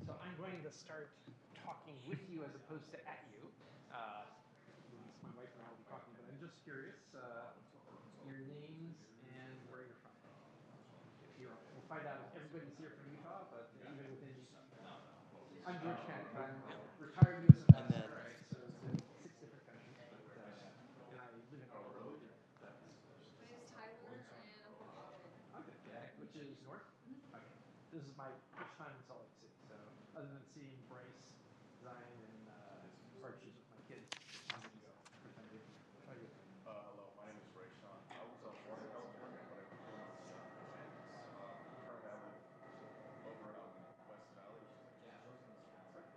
So I'm going to start talking with you as opposed to at you. At least my wife and I will be talking, but I'm just curious your names and where you're from. If you're, we'll find out if everybody's here from Utah, but even within Utah. I'm George Kent. I'm a retired U.S. ambassador. Right? So it's in 6 different countries, but and I live in Colorado. My name's Tyler, and I'm from Portland. Okay, which is north. Okay, this is my first time in Salt Lake City. So other than seeing Bryce, Zion, and Archie with my kids, I'm good to go. First time here. How are you? Hello, my name is Ray Sean. I was born in California, but I grew up in currently I live over in West Valley, which is like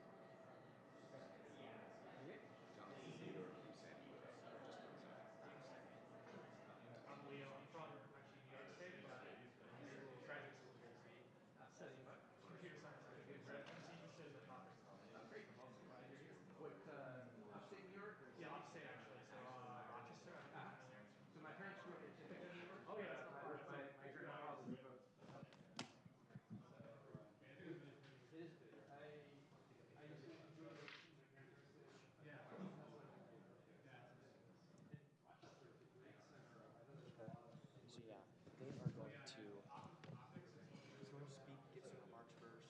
I'm Leo. I'm from actually New York State, but I graduate school here in Maine, studying computer science. I'm interested in the topic. Oh, great. Awesome. Glad you're here. What, upstate New York? Or yeah, upstate actually. So Rochester, I don't know if you're familiar. So my parents grew up in Ithaca, New York. Oh yeah, that's not far. My grandfather lived both. It is good. I used to enjoy the my grandparents did. Yeah. That's one of my favorite. And Rochester is a great center. I know there's a lot of So yeah, they are going to sort of speak, give some remarks first,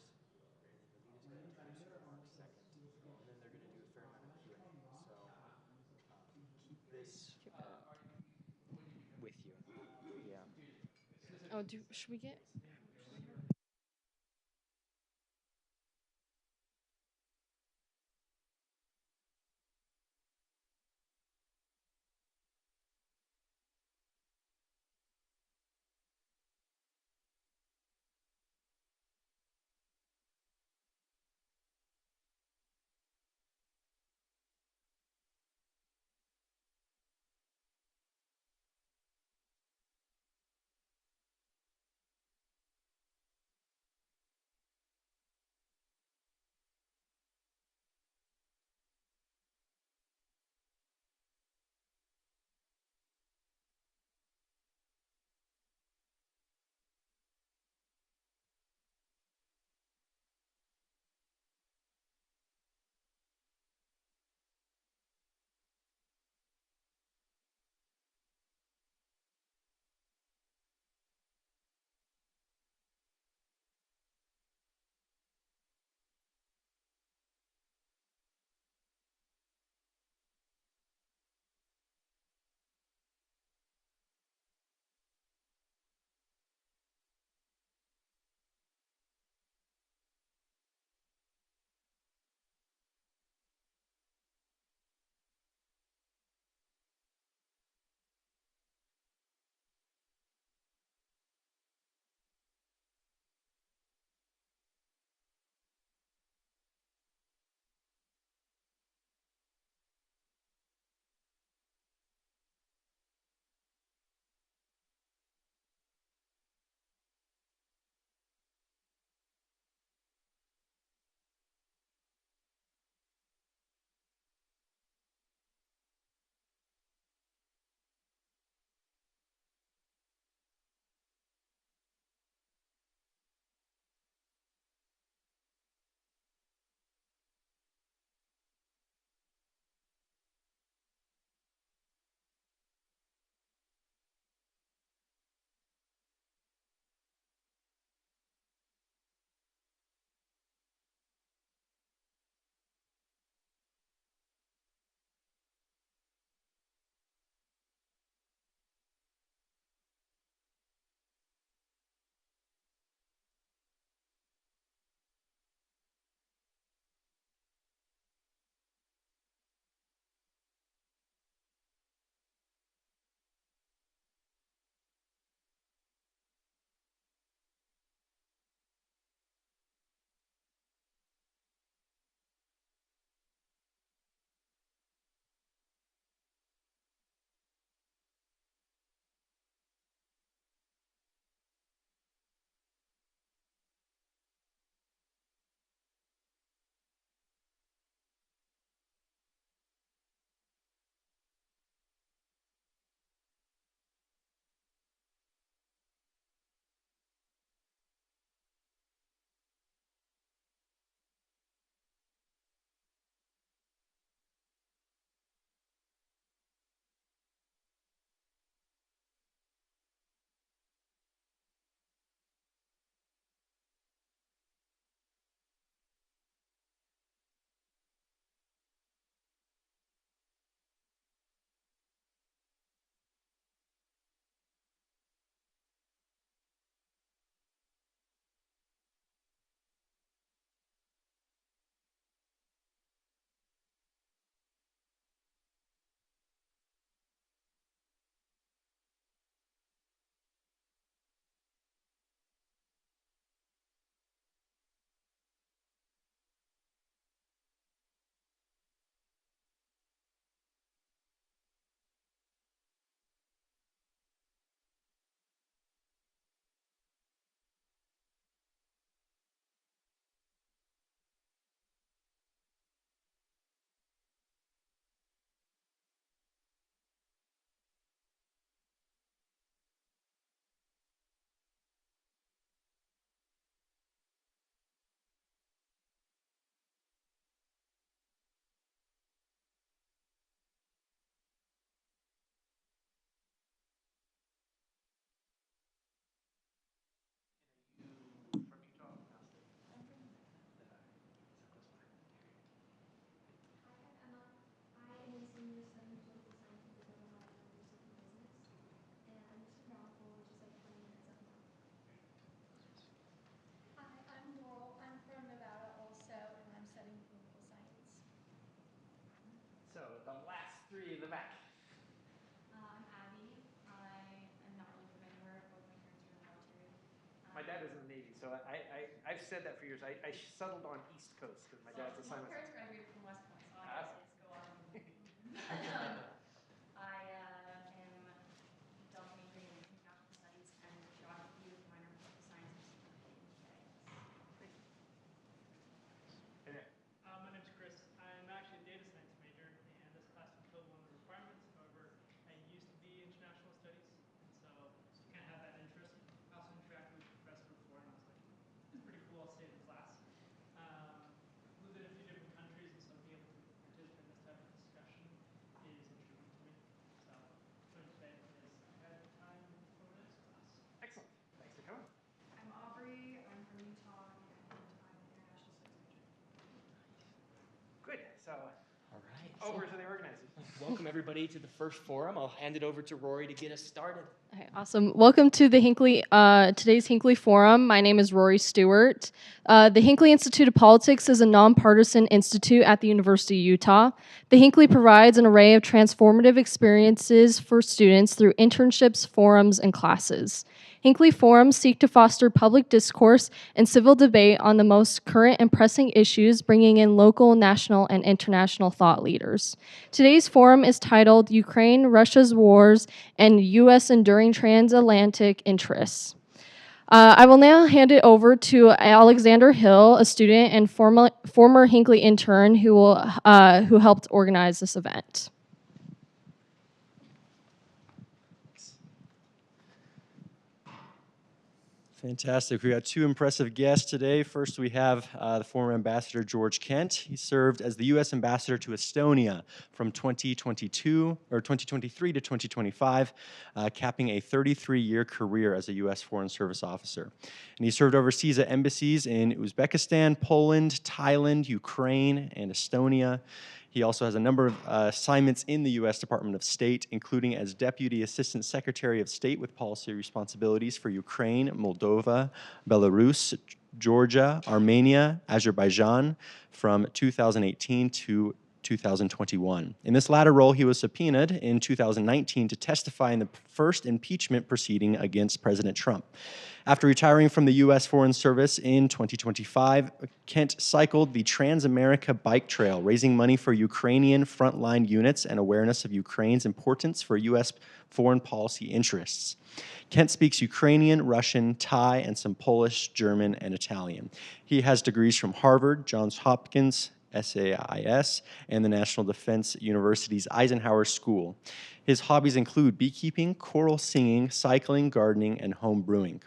and then Melina's going to introduce her remarks second, and then they're going to do a fair amount of Q&A. So keep this with you. Yeah. Oh, should we get? my dad is in the Navy, so I've said that for years. I settled on East Coast because my dad's My assignment. parents graduated from West Point, so Ah. obviously it's go on. I am double majoring in international studies and geography with minor in political sciences and GIS. Okay. My name's Chris. I'm actually a data science major, and this class fulfilled one of the requirements. However, I used to be international studies, and so you kind of have that interest. I also interacted with the professor before, and I was like, it's pretty cool. I'll stay in the class. Lived in a few different countries, and so being able to participate in this type of discussion is intriguing to me. So joining today is ahead of time for the next class. Excellent. Thanks for coming. I'm Aubrey. I'm from Utah, and I'm an international studies major. Good. So All right. over to the organizers. Welcome everybody to the first forum. I'll hand it over to Rory to get us started. Okay, awesome. Welcome to the Hinckley, today's Hinckley Forum. My name is Rory Stewart. The Hinckley Institute of Politics is a nonpartisan institute at the University of Utah. The Hinckley provides an array of transformative experiences for students through internships, forums, and classes. Hinckley forums seek to foster public discourse and civil debate on the most current and pressing issues, bringing in local, national, and international thought leaders. Today's forum is titled Ukraine, Russia's Wars, and U.S. Enduring Transatlantic Interests. I will now hand it over to Alexander Hill, a student and former Hinckley intern who helped organize this event. Fantastic. We got two impressive guests today. First, we have the former ambassador George Kent. He served as the U.S. ambassador to Estonia from 2023 to 2025, capping a 33-year career as a U.S. Foreign Service officer. And he served overseas at embassies in Uzbekistan, Poland, Thailand, Ukraine, and Estonia. He also has a number of assignments in the U.S. Department of State, including as Deputy Assistant Secretary of State with policy responsibilities for Ukraine, Moldova, Belarus, Georgia, Armenia, Azerbaijan from 2018 to 2021. In this latter role, he was subpoenaed in 2019 to testify in the first impeachment proceeding against President Trump. After retiring from the U.S. Foreign Service in 2025, Kent cycled the Trans-America Bike Trail, raising money for Ukrainian frontline units and awareness of Ukraine's importance for U.S. foreign policy interests. Kent speaks Ukrainian, Russian, Thai, and some Polish, German, and Italian. He has degrees from Harvard, Johns Hopkins, SAIS, and the National Defense University's Eisenhower School. His hobbies include beekeeping, choral singing, cycling, gardening, and home brewing.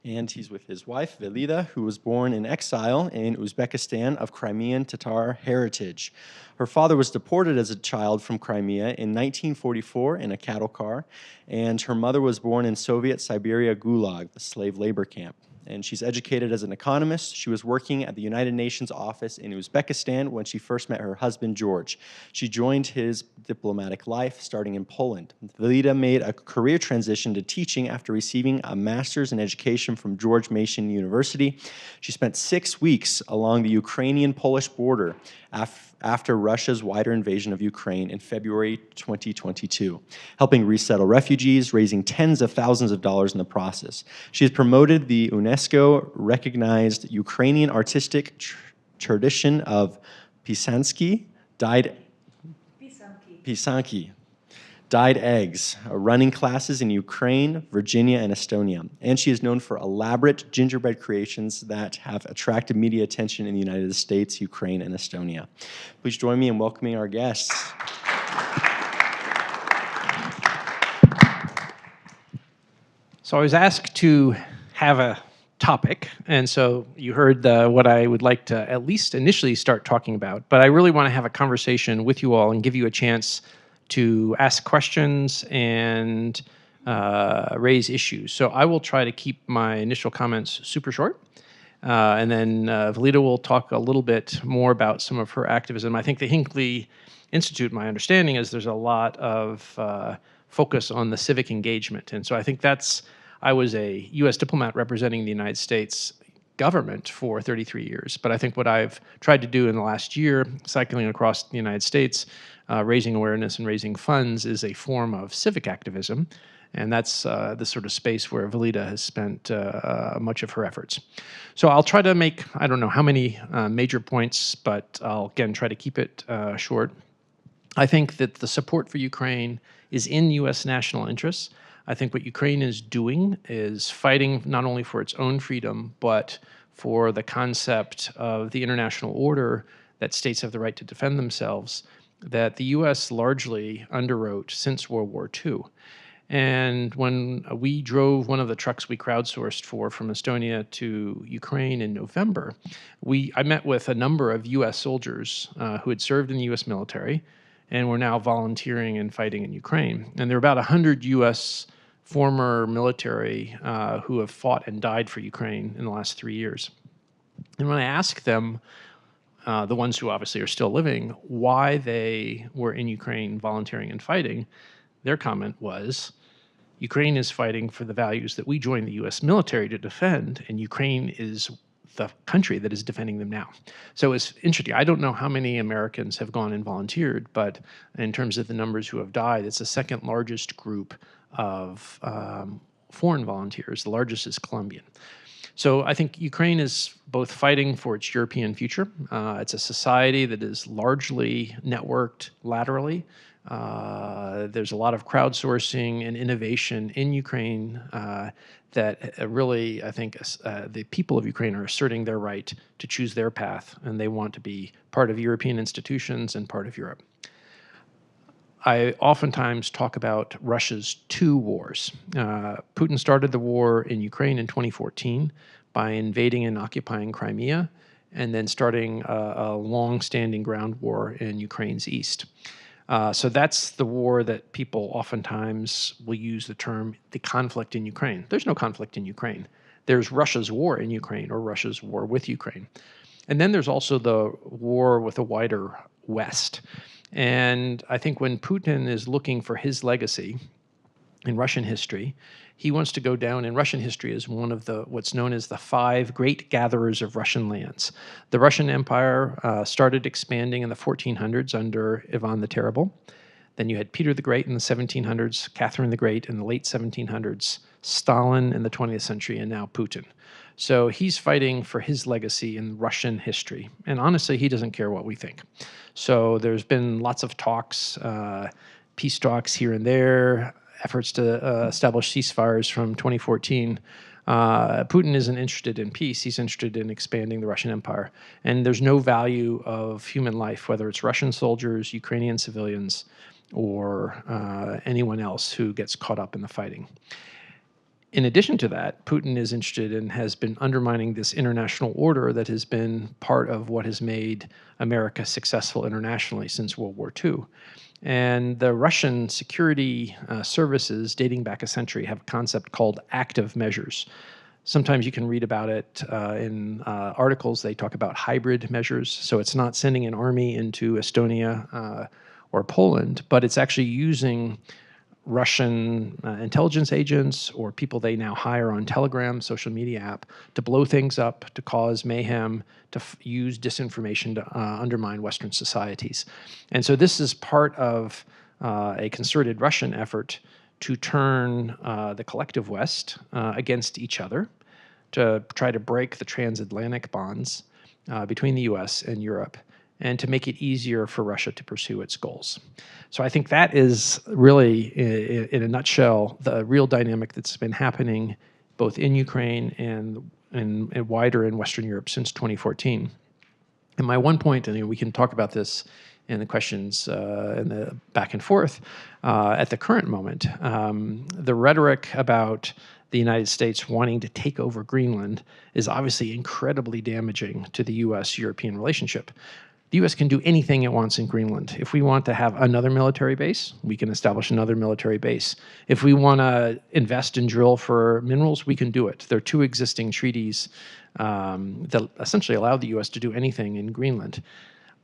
And he's with his wife, Velida, who was born in exile in Uzbekistan of Crimean Tatar heritage. Her father was deported as a child from Crimea in 1944 in a cattle car, and her mother was born in Soviet Siberia Gulag, the slave labor camp. And she's educated as an economist. She was working at the United Nations office in Uzbekistan when she first met her husband, George. She joined his diplomatic life starting in Poland. Velida made a career transition to teaching after receiving a master's in education from George Mason University. She spent 6 weeks along the Ukrainian-Polish border after Russia's wider invasion of Ukraine in February 2022, helping resettle refugees, raising tens of thousands of dollars in the process. She has promoted the UNESCO-recognized Ukrainian artistic tradition of pisanki, dyed eggs, running classes in Ukraine, Virginia, and Estonia. And she is known for elaborate gingerbread creations that have attracted media attention in the United States, Ukraine, and Estonia. Please join me in welcoming our guests. So I was asked to have a topic, and so you heard what I would like to at least initially start talking about, but I really want to have a conversation with you all and give you a chance to ask questions and raise issues. So I will try to keep my initial comments super short, and then Velida will talk a little bit more about some of her activism. I think the Hinckley Institute, my understanding is there's a lot of focus on the civic engagement, and so I think I was a U.S. diplomat representing the United States government for 33 years, but I think what I've tried to do in the last year, cycling across the United States, raising awareness and raising funds, is a form of civic activism. And that's the sort of space where Valida has spent much of her efforts. So I'll try to make, I don't know how many major points, but I'll again try to keep it short. I think that the support for Ukraine is in U.S. national interests. I think what Ukraine is doing is fighting not only for its own freedom, but for the concept of the international order that states have the right to defend themselves, that the U.S. largely underwrote since World War II. And when we drove one of the trucks we crowdsourced for from Estonia to Ukraine in November, I met with a number of U.S. soldiers who had served in the U.S. military and were now volunteering and fighting in Ukraine. And there are about 100 U.S. former military who have fought and died for Ukraine in the last 3 years. And when I asked them, the ones who obviously are still living, why they were in Ukraine volunteering and fighting, their comment was, Ukraine is fighting for the values that we joined the U.S. military to defend, and Ukraine is the country that is defending them now. So it's interesting. I don't know how many Americans have gone and volunteered, but in terms of the numbers who have died, it's the second largest group of foreign volunteers. The largest is Colombian. So I think Ukraine is both fighting for its European future. It's a society that is largely networked laterally. There's a lot of crowdsourcing and innovation in Ukraine that really, I think, the people of Ukraine are asserting their right to choose their path, and they want to be part of European institutions and part of Europe. I oftentimes talk about Russia's two wars. Putin started the war in Ukraine in 2014 by invading and occupying Crimea, and then starting a long-standing ground war in Ukraine's east. So that's the war that people oftentimes will use the term the conflict in Ukraine. There's no conflict in Ukraine. There's Russia's war in Ukraine, or Russia's war with Ukraine. And then there's also the war with a wider West. And I think when Putin is looking for his legacy in Russian history, he wants to go down in Russian history as one of the what's known as the 5 great gatherers of Russian lands. The Russian Empire started expanding in the 1400s under Ivan the Terrible. Then you had Peter the Great in the 1700s, Catherine the Great in the late 1700s, Stalin in the 20th century, and now Putin. So he's fighting for his legacy in Russian history. And honestly, he doesn't care what we think. So there's been lots of talks, peace talks here and there, efforts to establish ceasefires from 2014. Putin isn't interested in peace. He's interested in expanding the Russian Empire. And there's no value of human life, whether it's Russian soldiers, Ukrainian civilians, or anyone else who gets caught up in the fighting. In addition to that, Putin is interested and has been undermining this international order that has been part of what has made America successful internationally since World War II. And the Russian security services, dating back a century, have a concept called active measures. Sometimes you can read about it in articles. They talk about hybrid measures. So it's not sending an army into Estonia or Poland, but it's actually using Russian intelligence agents or people they now hire on Telegram, social media app, to blow things up, to cause mayhem, to use disinformation to undermine Western societies. And so this is part of a concerted Russian effort to turn the collective West against each other, to try to break the transatlantic bonds between the US and Europe, and to make it easier for Russia to pursue its goals. So I think that is really, in a nutshell, the real dynamic that's been happening both in Ukraine and wider in Western Europe since 2014. And my one point, and we can talk about this in the questions and the back and forth, at the current moment, the rhetoric about the United States wanting to take over Greenland is obviously incredibly damaging to the U.S.-European relationship. The U.S. can do anything it wants in Greenland. If we want to have another military base, we can establish another military base. If we want to invest and drill for minerals, we can do it. There are 2 existing treaties that essentially allow the U.S. to do anything in Greenland.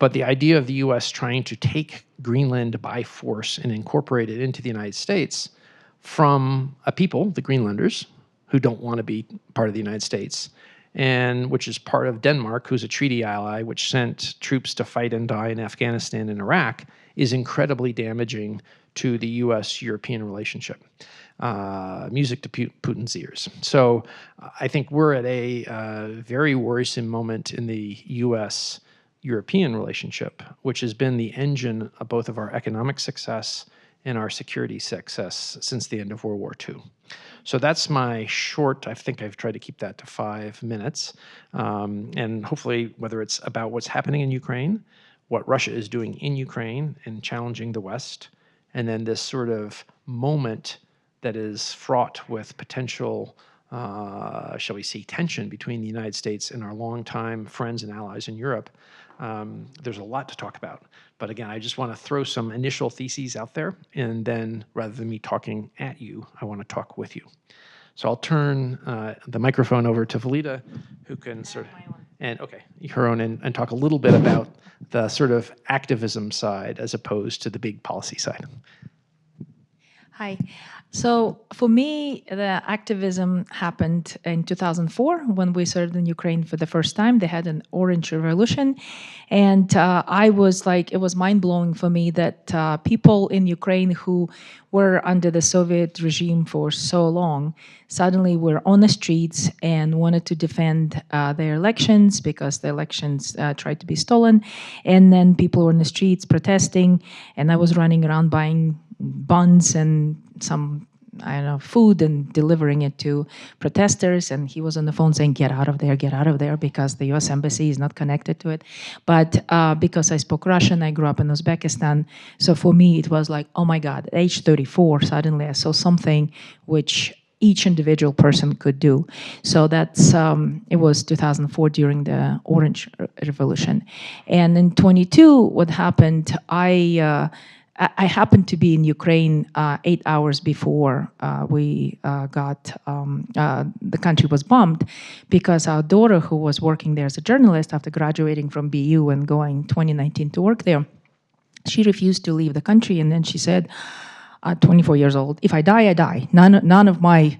But the idea of the U.S. trying to take Greenland by force and incorporate it into the United States from a people, the Greenlanders, who don't want to be part of the United States, and which is part of Denmark, who's a treaty ally, which sent troops to fight and die in Afghanistan and Iraq, is incredibly damaging to the U.S.-European relationship. Music to Putin's ears. So I think we're at a very worrisome moment in the U.S.-European relationship, which has been the engine of both of our economic success and our security success since the end of World War II. So that's my short, I think I've tried to keep that to 5 minutes. And hopefully, whether it's about what's happening in Ukraine, what Russia is doing in Ukraine and challenging the West, and then this sort of moment that is fraught with potential, shall we say, tension between the United States and our longtime friends and allies in Europe. There's a lot to talk about. But again, I just want to throw some initial theses out there, and then rather than me talking at you, I want to talk with you. So I'll turn the microphone over to Valida, who can sort of, and okay, her own, and talk a little bit about the sort of activism side as opposed to the big policy side. Hi. So for me, the activism happened in 2004 when we served in Ukraine for the first time. They had an orange revolution. And I was like, it was mind-blowing for me that people in Ukraine who were under the Soviet regime for so long suddenly were on the streets and wanted to defend their elections because the elections tried to be stolen. And then people were on the streets protesting, and I was running around buying buns and some, I don't know, food and delivering it to protesters. And he was on the phone saying, get out of there, because the US embassy is not connected to it. But because I spoke Russian, I grew up in Uzbekistan. So for me, it was like, oh my God, at age 34, suddenly I saw something which each individual person could do. So that's, it was 2004 during the Orange Revolution. And in 22, what happened, I happened to be in Ukraine 8 hours before we got, the country was bombed, because our daughter, who was working there as a journalist after graduating from BU and going 2019 to work there, she refused to leave the country. And then she said, 24 years old, if I die, I die. None of my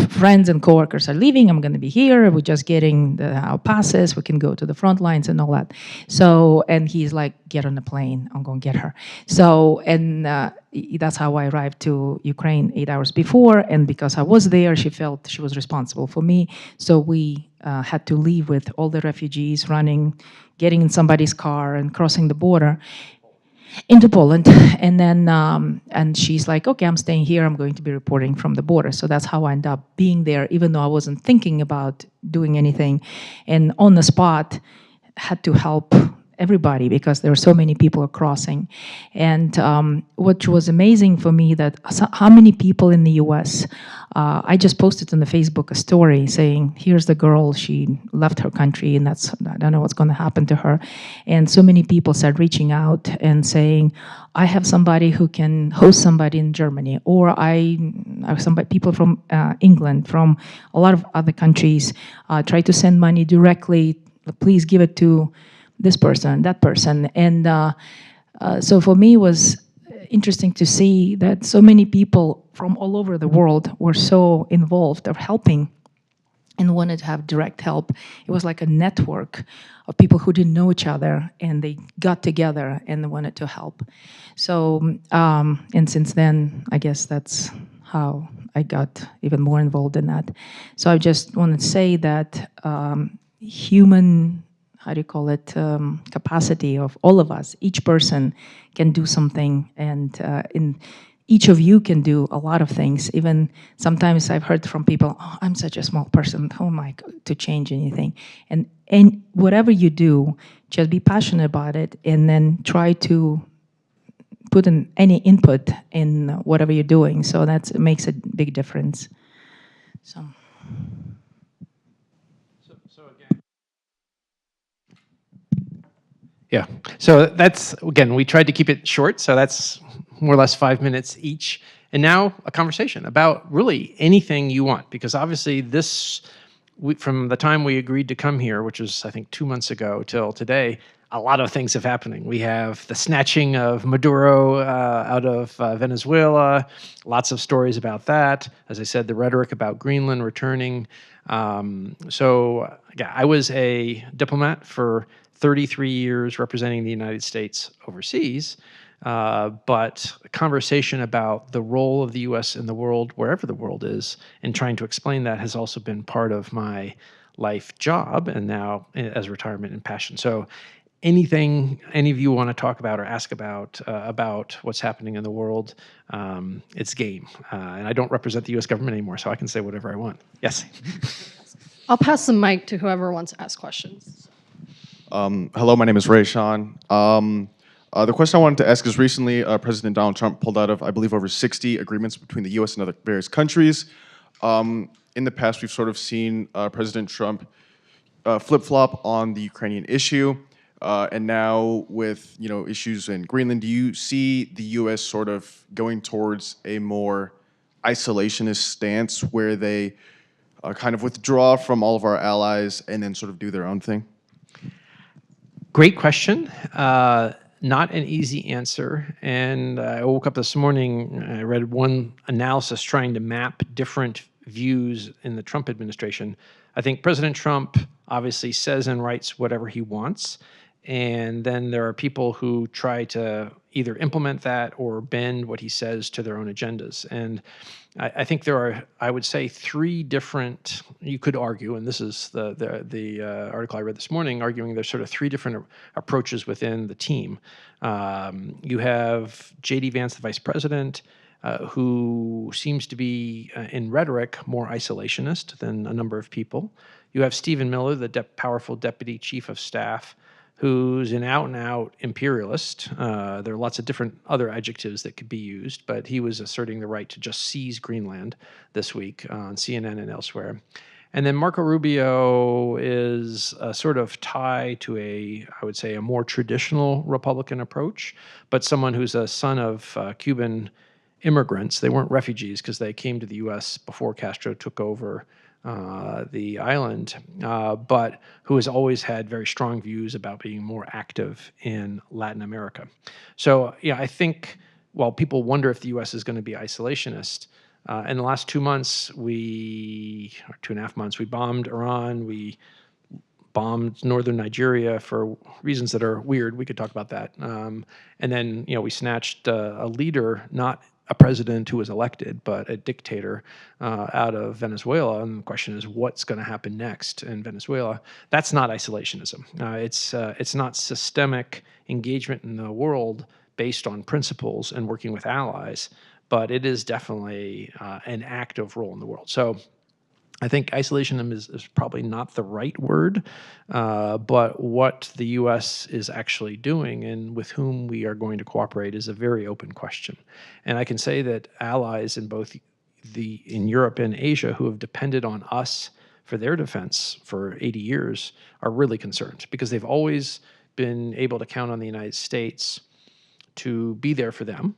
friends and coworkers are leaving. I'm going to be here. We're just getting our passes. We can go to the front lines and all that. So, and he's like, get on the plane. I'm going to get her. So, and that's how I arrived to Ukraine 8 hours before. And because I was there, she felt she was responsible for me. So we had to leave with all the refugees running, getting in somebody's car and crossing the border into Poland. And then, and she's like, okay, I'm staying here. I'm going to be reporting from the border. So that's how I ended up being there, even though I wasn't thinking about doing anything. And on the spot, had to help everybody because there were so many people crossing. And what was amazing for me, that how many people in the US, I just posted on the Facebook a story saying, here's the girl, she left her country and that's, I don't know what's going to happen to her. And so many people started reaching out and saying, I have somebody who can host somebody in Germany, or I have somebody, people from England, from a lot of other countries, try to send money directly, please give it to this person, that person. And so for me, it was interesting to see that so many people from all over the world were so involved of helping and wanted to have direct help. It was like a network of people who didn't know each other, and they got together and they wanted to help. So, and since then, I guess that's how I got even more involved in that. So I just want to say that human, how do you call it, capacity of all of us, each person can do something, and each of you can do a lot of things. Even sometimes I've heard from people, oh, I'm such a small person, how am I to change anything? And whatever you do, just be passionate about it, and then try to put in any input in whatever you're doing. So that makes a big difference. So again. Yeah, so that's, again, we tried to keep it short, so that's more or less 5 minutes each. And now a conversation about really anything you want, because obviously this, from the time we agreed to come here, which was, I think, 2 months ago till today, a lot of things have happening. We have the snatching of Maduro out of Venezuela, lots of stories about that. As I said, the rhetoric about Greenland returning. So yeah, I was a diplomat for 33 years representing the United States overseas. But a conversation about the role of the U.S. in the world, wherever the world is, and trying to explain that has also been part of my life job and now as retirement and passion. So anything any of you want to talk about or ask about what's happening in the world, it's game. And I don't represent the U.S. government anymore, so I can say whatever I want. Yes. I'll pass the mic to whoever wants to ask questions. Hello, my name is Ray Sean. The question I wanted to ask is recently President Donald Trump pulled out of, I believe, over 60 agreements between the U.S. and other various countries. In the past, we've sort of seen President Trump flip-flop on the Ukrainian issue. And now with issues in Greenland, do you see the U.S. sort of going towards a more isolationist stance where they kind of withdraw from all of our allies and then sort of do their own thing? Great question. Not an easy answer. And I woke up this morning, I read one analysis trying to map different views in the Trump administration. I think President Trump obviously says and writes whatever he wants. And then there are people who try to either implement that or bend what he says to their own agendas. And I think there are, I would say, three different, you could argue, and this is the article I read this morning, arguing there's sort of three different approaches within the team. You have J.D. Vance, the vice president, who seems to be, in rhetoric, more isolationist than a number of people. You have Stephen Miller, the powerful deputy chief of staff, who's an out-and-out imperialist. There are lots of different other adjectives that could be used, but he was asserting the right to just seize Greenland this week on CNN and elsewhere. And then Marco Rubio is a sort of tie to I would say, a more traditional Republican approach, but someone who's a son of Cuban immigrants. They weren't refugees because they came to the U.S. before Castro took over the island, but who has always had very strong views about being more active in Latin America. So, yeah, I think while people wonder if the U.S. is going to be isolationist, in the last 2 months, or 2.5 months, we bombed Iran, we bombed northern Nigeria for reasons that are weird. We could talk about that. And then, we snatched a leader, not a president who was elected, but a dictator out of Venezuela. And the question is, what's going to happen next in Venezuela? That's not isolationism. It's not systemic engagement in the world based on principles and working with allies, but it is definitely an active role in the world. So I think isolationism is probably not the right word, but what the U.S. is actually doing and with whom we are going to cooperate is a very open question. And I can say that allies in both in Europe and Asia who have depended on us for their defense for 80 years are really concerned because they've always been able to count on the United States to be there for them.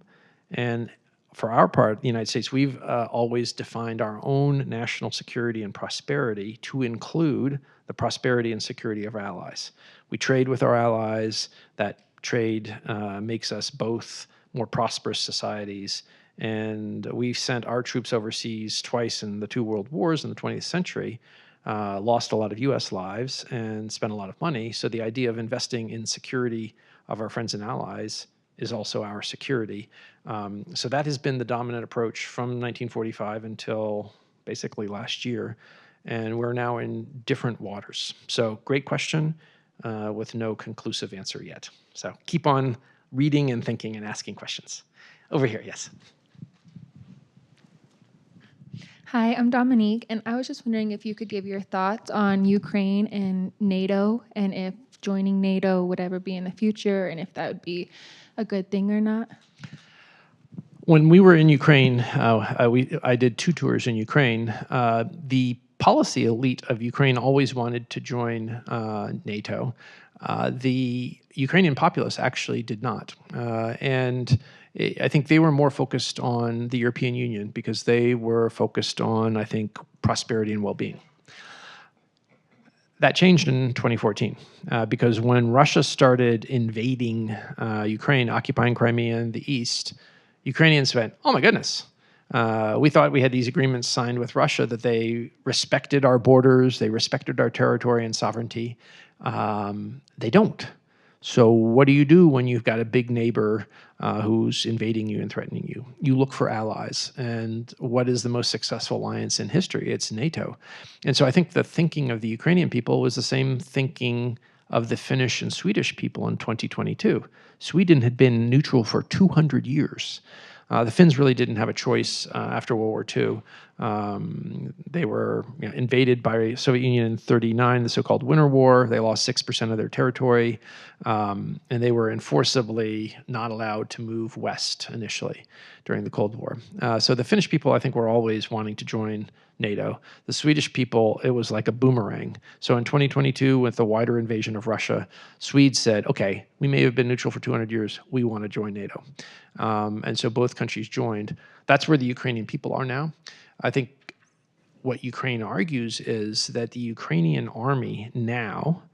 And for our part, the United States, we've always defined our own national security and prosperity to include the prosperity and security of our allies. We trade with our allies. That trade makes us both more prosperous societies. And we've sent our troops overseas twice in the 2 world wars in the 20th century, lost a lot of U.S. lives and spent a lot of money. So the idea of investing in security of our friends and allies is also our security. So that has been the dominant approach from 1945 until basically last year. And we're now in different waters. So great question with no conclusive answer yet. So keep on reading and thinking and asking questions. Over here, yes. Hi, I'm Dominique, and I was just wondering if you could give your thoughts on Ukraine and NATO, and if joining NATO would ever be in the future, and if that would be a good thing or not. When we were in Ukraine, I did 2 tours in Ukraine. The policy elite of Ukraine always wanted to join NATO. The Ukrainian populace actually did not. And I think they were more focused on the European Union because they were focused on, I think, prosperity and well-being. That changed in 2014 because when Russia started invading Ukraine, occupying Crimea in the east, Ukrainians went, oh my goodness, we thought we had these agreements signed with Russia that they respected our borders, they respected our territory and sovereignty. They don't. So what do you do when you've got a big neighbor who's invading you and threatening you? You look for allies. And what is the most successful alliance in history? It's NATO. And so I think the thinking of the Ukrainian people was the same thinking of the Finnish and Swedish people in 2022. Sweden had been neutral for 200 years. The Finns really didn't have a choice after World War II. They were invaded by the Soviet Union in 1939, the so-called Winter War. They lost 6% of their territory, and they were enforcibly not allowed to move west initially during the Cold War. So the Finnish people, I think, were always wanting to join NATO. The Swedish people, it was like a boomerang. So in 2022, with the wider invasion of Russia, Swedes said, okay, we may have been neutral for 200 years, we want to join NATO. And so both countries joined. That's where the Ukrainian people are now. I think what Ukraine argues is that the Ukrainian army now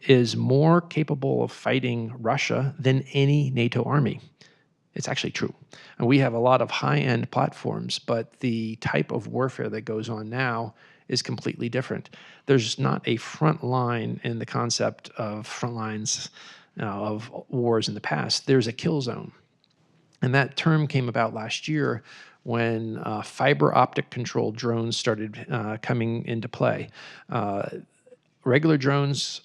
is more capable of fighting Russia than any NATO army. It's actually true. And we have a lot of high-end platforms, but the type of warfare that goes on now is completely different. There's not a front line in the concept of front lines of wars in the past. There's a kill zone. And that term came about last year when fiber optic controlled drones started coming into play. Regular drones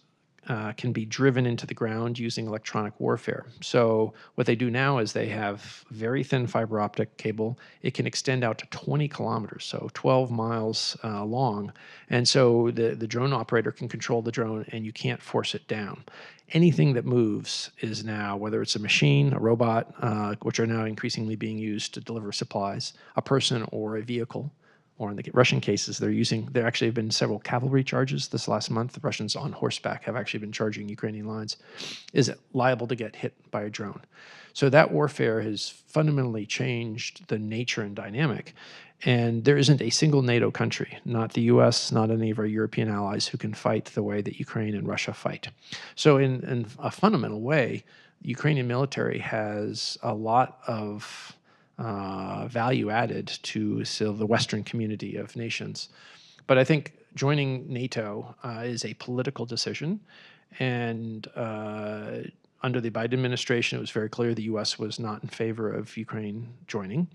can be driven into the ground using electronic warfare. So what they do now is they have very thin fiber optic cable. It can extend out to 20 kilometers, so 12 miles long. And so the drone operator can control the drone and you can't force it down. Anything that moves is now, whether it's a machine, a robot, which are now increasingly being used to deliver supplies, a person or a vehicle, or in the Russian cases, there actually have been several cavalry charges this last month. The Russians on horseback have actually been charging Ukrainian lines. Is it liable to get hit by a drone? So that warfare has fundamentally changed the nature and dynamic. And there isn't a single NATO country, not the US, not any of our European allies, who can fight the way that Ukraine and Russia fight. So in a fundamental way, the Ukrainian military has a lot of value added to the Western community of nations. But I think joining NATO is a political decision. And under the Biden administration, it was very clear the U.S. was not in favor of Ukraine joining.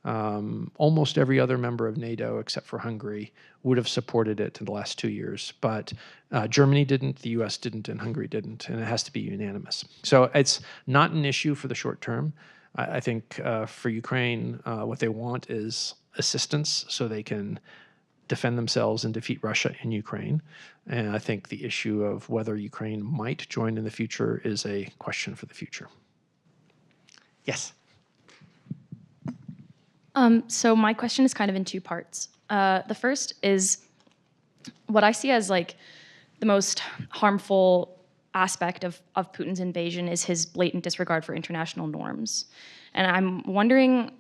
Almost every other member of NATO, except for Hungary, would have supported it in the last 2 years. But Germany didn't, the U.S. didn't, and Hungary didn't. And it has to be unanimous. So it's not an issue for the short term. I think for Ukraine, what they want is assistance so they can defend themselves and defeat Russia in Ukraine. And I think the issue of whether Ukraine might join in the future is a question for the future. Yes? So my question is kind of in two parts. The first is what I see as like the most harmful aspect of Putin's invasion is his blatant disregard for international norms. And I'm wondering,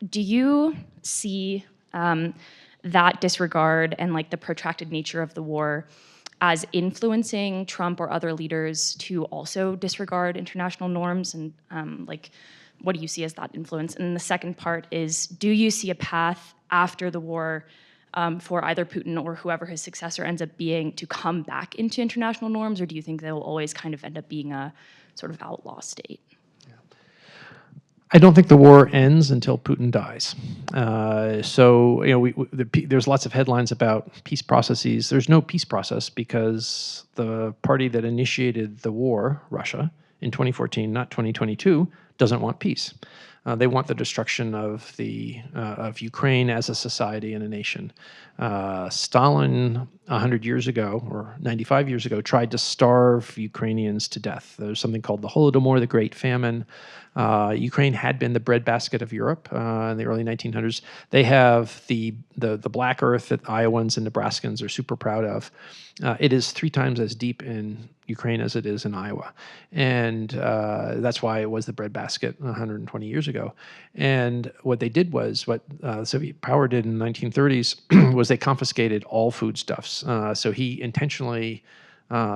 do you see that disregard and like the protracted nature of the war as influencing Trump or other leaders to also disregard international norms? And like, what do you see as that influence? And the second part is, do you see a path after the war for either Putin or whoever his successor ends up being to come back into international norms, or do you think they will always kind of end up being a sort of outlaw state? I don't think the war ends until Putin dies. So there's lots of headlines about peace processes. There's no peace process because the party that initiated the war, Russia, in 2014, not 2022, doesn't want peace. They want the destruction of Ukraine as a society and a nation. Stalin, 100 years ago, or 95 years ago, tried to starve Ukrainians to death. There's something called the Holodomor, the Great Famine. Ukraine had been the breadbasket of Europe in the early 1900s. They have the black earth that Iowans and Nebraskans are super proud of. It is 3 times as deep in Ukraine as it is in Iowa. And that's why it was the breadbasket 120 years ago. And what they did was, what Soviet power did in the 1930s was they confiscated all foodstuffs. So he intentionally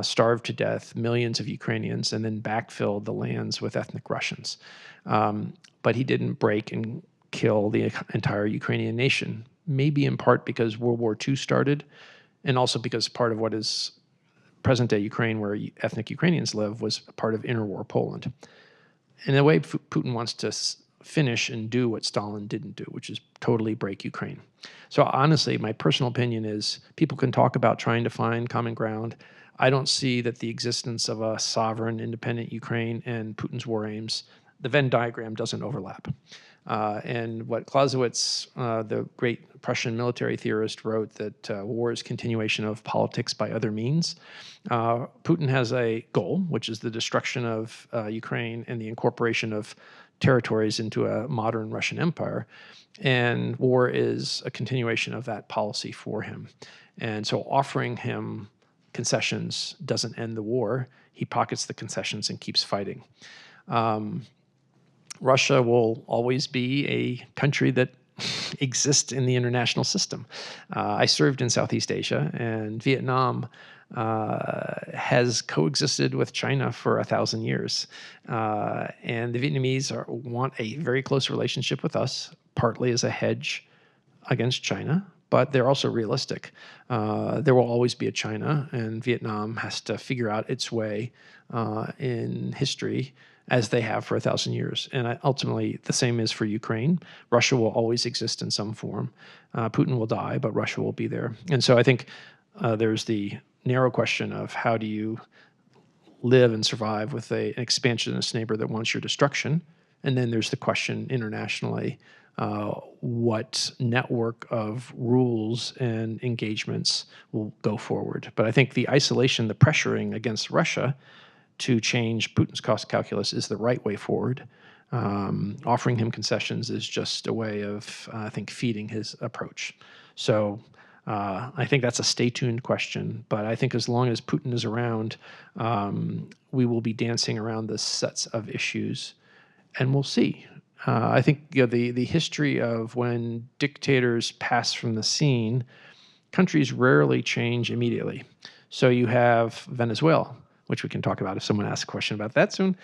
starved to death millions of Ukrainians and then backfilled the lands with ethnic Russians. But he didn't break and kill the entire Ukrainian nation, maybe in part because World War II started, and also because part of what is present-day Ukraine, where ethnic Ukrainians live, was part of interwar Poland. In a way, Putin wants to finish and do what Stalin didn't do, which is totally break Ukraine. So honestly, my personal opinion is people can talk about trying to find common ground. I don't see that the existence of a sovereign, independent Ukraine and Putin's war aims, the Venn diagram doesn't overlap. And what Clausewitz, the great Prussian military theorist, wrote, that war is continuation of politics by other means. Putin has a goal, which is the destruction of Ukraine and the incorporation of territories into a modern Russian empire. And war is a continuation of that policy for him. And so offering him concessions doesn't end the war. He pockets the concessions and keeps fighting. Russia will always be a country that exists in the international system. I served in Southeast Asia, and Vietnam has coexisted with China for 1,000 years. And the Vietnamese want a very close relationship with us, partly as a hedge against China, but they're also realistic. There will always be a China, and Vietnam has to figure out its way in history as they have for 1,000 years. And ultimately, the same is for Ukraine. Russia will always exist in some form. Putin will die, but Russia will be there. And so I think there's the narrow question of how do you live and survive with an expansionist neighbor that wants your destruction? And then there's the question internationally, what network of rules and engagements will go forward. But I think the isolation, the pressuring against Russia to change Putin's cost calculus is the right way forward. Offering him concessions is just a way of, I think, feeding his approach. So I think that's a stay tuned question. But I think as long as Putin is around, we will be dancing around the sets of issues, and we'll see. I think the history of when dictators pass from the scene, countries rarely change immediately. So you have Venezuela, which we can talk about if someone asks a question about that soon.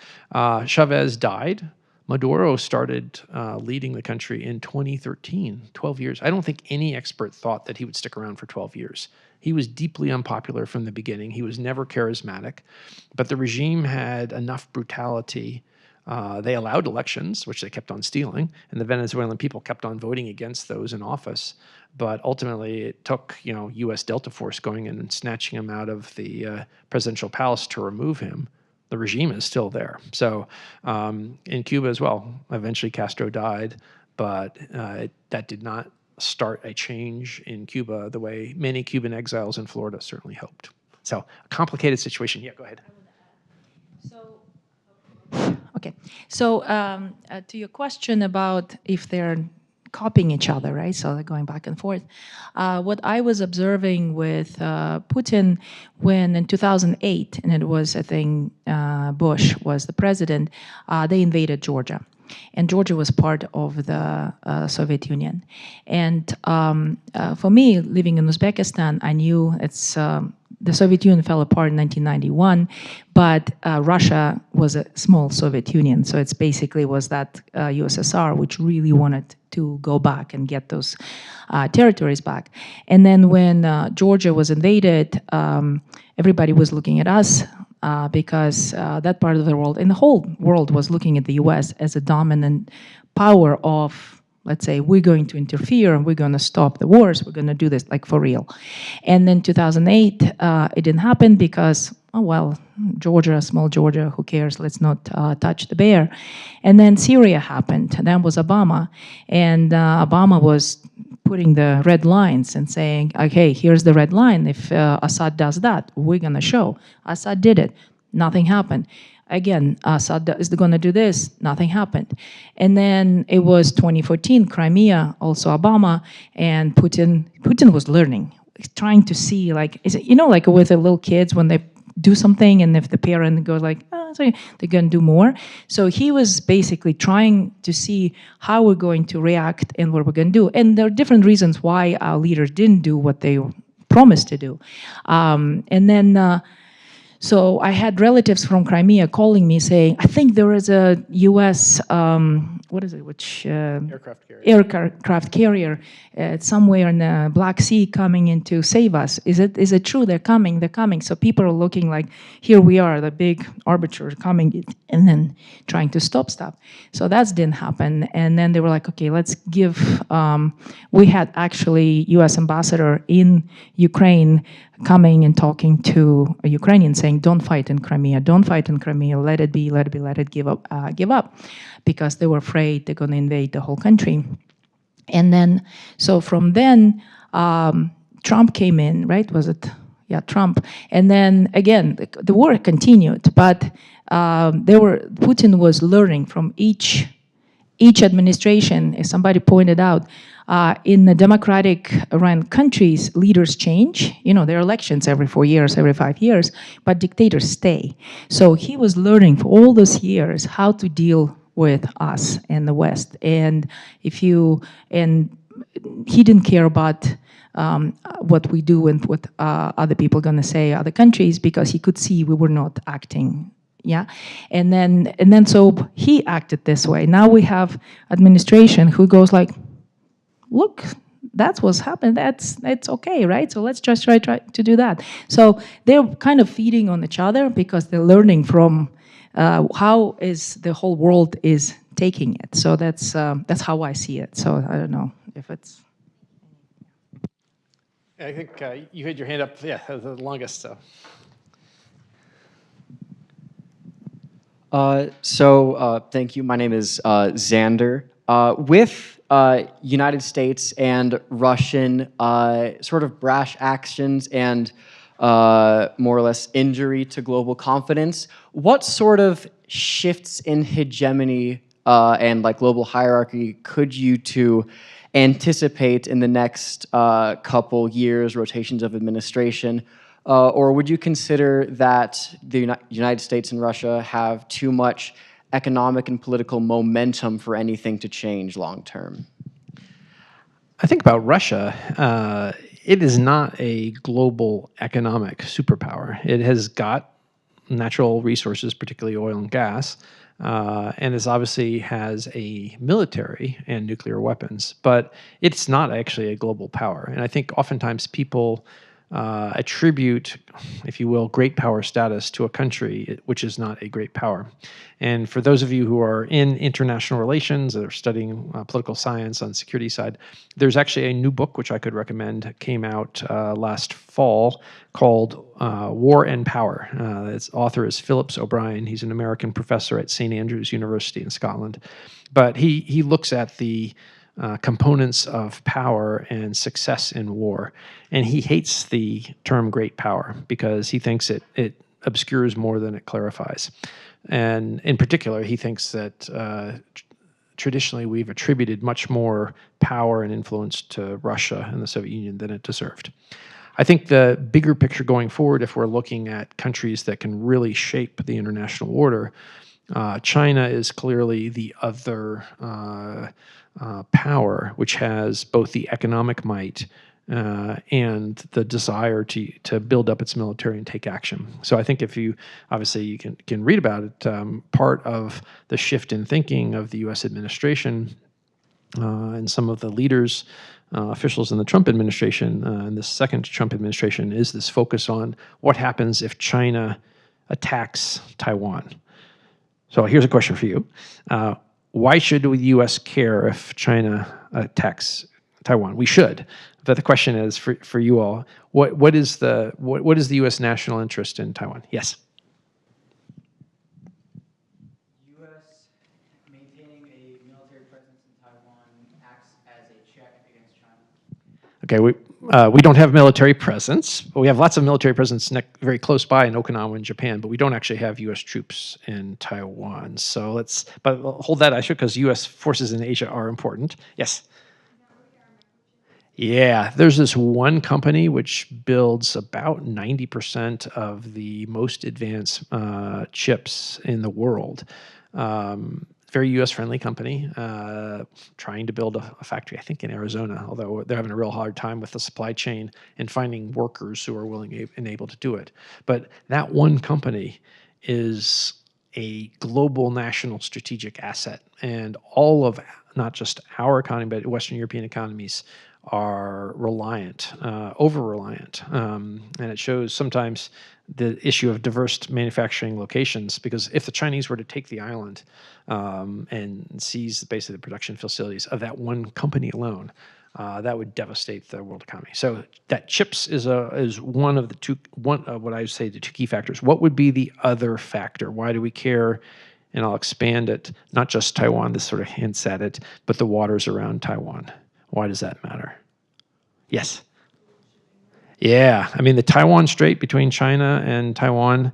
Chavez died. Maduro started leading the country in 2013, 12 years. I don't think any expert thought that he would stick around for 12 years. He was deeply unpopular from the beginning. He was never charismatic, but the regime had enough brutality. They allowed elections, which they kept on stealing, and the Venezuelan people kept on voting against those in office. But ultimately, it took U.S. Delta Force going in and snatching him out of the presidential palace to remove him. The regime is still there. So in Cuba as well, eventually Castro died, but that did not start a change in Cuba the way many Cuban exiles in Florida certainly hoped. So a complicated situation. Yeah, go ahead. Okay, so to your question about if they're copying each other, right? So they're going back and forth. What I was observing with Putin when in 2008, and it was, I think, Bush was the president, they invaded Georgia. And Georgia was part of the Soviet Union. And for me, living in Uzbekistan, I knew the Soviet Union fell apart in 1991, but Russia was a small Soviet Union. So it's basically was that USSR which really wanted to go back and get those territories back. And then when Georgia was invaded, everybody was looking at us because that part of the world, and the whole world was looking at the US as a dominant power of, let's say, we're going to interfere and we're going to stop the wars, we're going to do this like for real. And then 2008, it didn't happen because, oh well, Georgia, small Georgia, who cares, let's not touch the bear. And then Syria happened, and that was Obama. And Obama was putting the red lines and saying, okay, here's the red line. If Assad does that, we're going to show. Assad did it. Nothing happened. Again, Assad is going to do this. Nothing happened. And then it was 2014, Crimea, also Obama, and Putin was learning, trying to see, like, is it, like with the little kids when they do something, and if the parent goes like, oh, so they're going to do more. So he was basically trying to see how we're going to react and what we're going to do. And there are different reasons why our leaders didn't do what they promised to do. And then So I had relatives from Crimea calling me saying, I think there is a U.S., what is it, which? Aircraft carrier. Aircraft carrier somewhere in the Black Sea coming in to save us. Is it true? They're coming. So people are looking like, here we are, the big arbiter coming and then trying to stop stuff. So that didn't happen. And then they were like, okay, let's give, we had actually US ambassador in Ukraine coming and talking to a Ukrainian saying, don't fight in Crimea, let it be, give up, because they were afraid they're going to invade the whole country. And then, so from then, Trump came in, right? Was it? Yeah, Trump. And then again, the war continued, but Putin was learning from each administration, as somebody pointed out. In the democratic run countries, leaders change. You know, there are elections every 4 years, every 5 years, but dictators stay. So he was learning for all those years how to deal with us and the West. And he didn't care about what we do and what other people are going to say, other countries, because he could see we were not acting. Yeah, and then so he acted this way. Now we have administration who goes like, look, that's what's happened. That's okay, right? So let's just try to do that. So they're kind of feeding on each other because they're learning from how is the whole world is taking it. So that's how I see it. So I don't know if it's. I think you had your hand up, yeah, the longest. So. Thank you. My name is Xander. With United States and Russian sort of brash actions and more or less injury to global confidence, what sort of shifts in hegemony and like global hierarchy could you two anticipate in the next couple years, rotations of administration? Or would you consider that the United States and Russia have too much economic and political momentum for anything to change long term? I think about Russia, it is not a global economic superpower. It has got natural resources, particularly oil and gas, and it obviously has a military and nuclear weapons, but it's not actually a global power. And I think oftentimes people attribute, if you will, great power status to a country which is not a great power. And for those of you who are in international relations or studying political science on the security side, there's actually a new book which I could recommend, came out last fall, called War and Power. Its author is Phillips O'Brien. He's an American professor at St. Andrews University in Scotland. But he looks at the components of power and success in war. And he hates the term great power because he thinks it obscures more than it clarifies. And in particular, he thinks that traditionally we've attributed much more power and influence to Russia and the Soviet Union than it deserved. I think the bigger picture going forward, if we're looking at countries that can really shape the international order, China is clearly the other power, which has both the economic might and the desire to build up its military and take action. So I think if you, obviously you can read about it, part of the shift in thinking of the US administration and some of the leaders, officials in the Trump administration, and the second Trump administration, is this focus on what happens if China attacks Taiwan. So here's a question for you. Why should the U.S. care if China attacks Taiwan? We should. But the question is for you all, what is the U.S. national interest in Taiwan? Yes. U.S. maintaining a military presence in Taiwan acts as a check against China. Okay, we don't have military presence, but we have lots of military presence very close by in Okinawa and Japan, but we don't actually have U.S. troops in Taiwan. So but hold that issue because U.S. forces in Asia are important. Yes? Yeah, there's this one company which builds about 90% of the most advanced chips in the world. very U.S.-friendly company trying to build a factory, I think, in Arizona, although they're having a real hard time with the supply chain and finding workers who are willing and able to do it. But that one company is a global national strategic asset, and all of not just our economy, but Western European economies are reliant, over-reliant. And it shows sometimes the issue of diverse manufacturing locations, because if the Chinese were to take the island and seize basically the production facilities of that one company alone, that would devastate the world economy. So that chips is one of the what I would say the two key factors. What would be the other factor? Why do we care? And I'll expand it, not just Taiwan, this sort of hints at it, but the waters around Taiwan. Why does that matter? Yes. Yeah, I mean, the Taiwan Strait between China and Taiwan,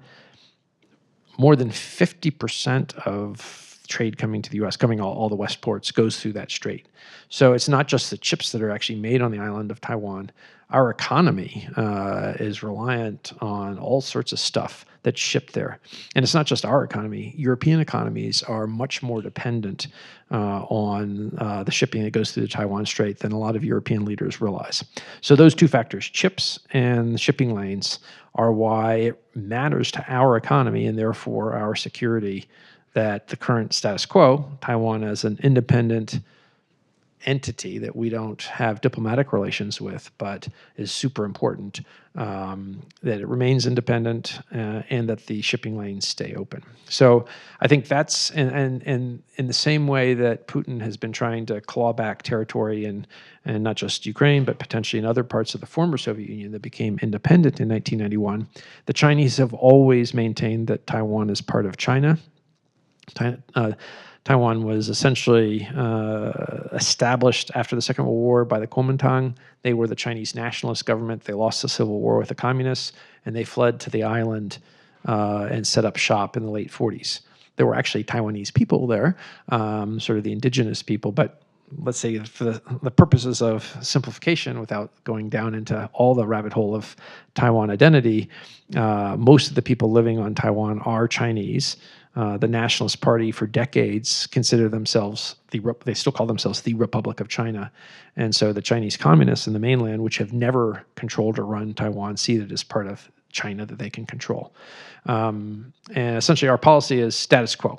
more than 50% of trade coming to the U.S., coming all the West ports, goes through that strait. So it's not just the chips that are actually made on the island of Taiwan. Our economy is reliant on all sorts of stuff that's shipped there. And it's not just our economy. European economies are much more dependent on the shipping that goes through the Taiwan Strait than a lot of European leaders realize. So those two factors, chips and the shipping lanes, are why it matters to our economy and therefore our security that the current status quo, Taiwan as an independent entity that we don't have diplomatic relations with, but is super important, that it remains independent and that the shipping lanes stay open. So I think that's, and in the same way that Putin has been trying to claw back territory and not just Ukraine, but potentially in other parts of the former Soviet Union that became independent in 1991, the Chinese have always maintained that Taiwan is part of China. Taiwan was essentially established after the Second World War by the Kuomintang. They were the Chinese nationalist government. They lost the civil war with the communists, and they fled to the island and set up shop in the late 40s. There were actually Taiwanese people there, sort of the indigenous people, but let's say for the purposes of simplification, without going down into all the rabbit hole of Taiwan identity, most of the people living on Taiwan are Chinese. The Nationalist Party for decades consider themselves, they still call themselves the Republic of China. And so the Chinese communists in the mainland, which have never controlled or run Taiwan, see it as part of China that they can control. And essentially our policy is status quo.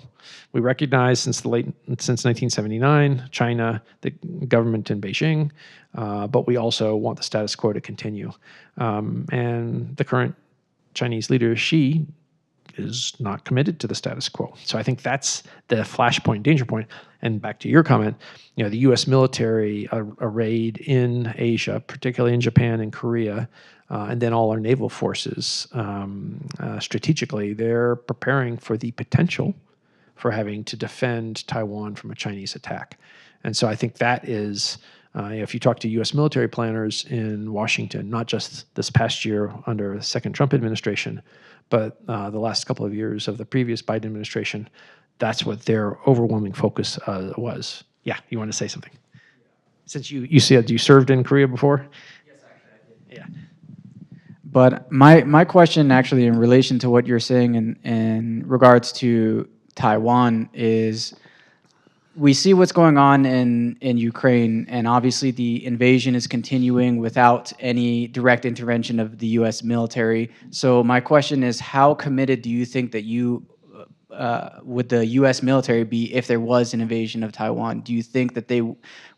We recognize since 1979, China, the government in Beijing, but we also want the status quo to continue. And the current Chinese leader, Xi, is not committed to the status quo. So I think that's the flashpoint, danger point. And back to your comment, the U.S. military arrayed in Asia, particularly in Japan and Korea, and then all our naval forces, strategically, they're preparing for the potential for having to defend Taiwan from a Chinese attack. And so I think that is, if you talk to U.S. military planners in Washington, not just this past year under the second Trump administration, but the last couple of years of the previous Biden administration, that's what their overwhelming focus was. Yeah, you want to say something? Since you said you served in Korea before? Yes, actually, I did. Yeah. But my question actually in relation to what you're saying in regards to Taiwan is, we see what's going on in Ukraine, and obviously the invasion is continuing without any direct intervention of the U.S. military. So my question is, how committed do you think that would the U.S. military be if there was an invasion of Taiwan? Do you think that they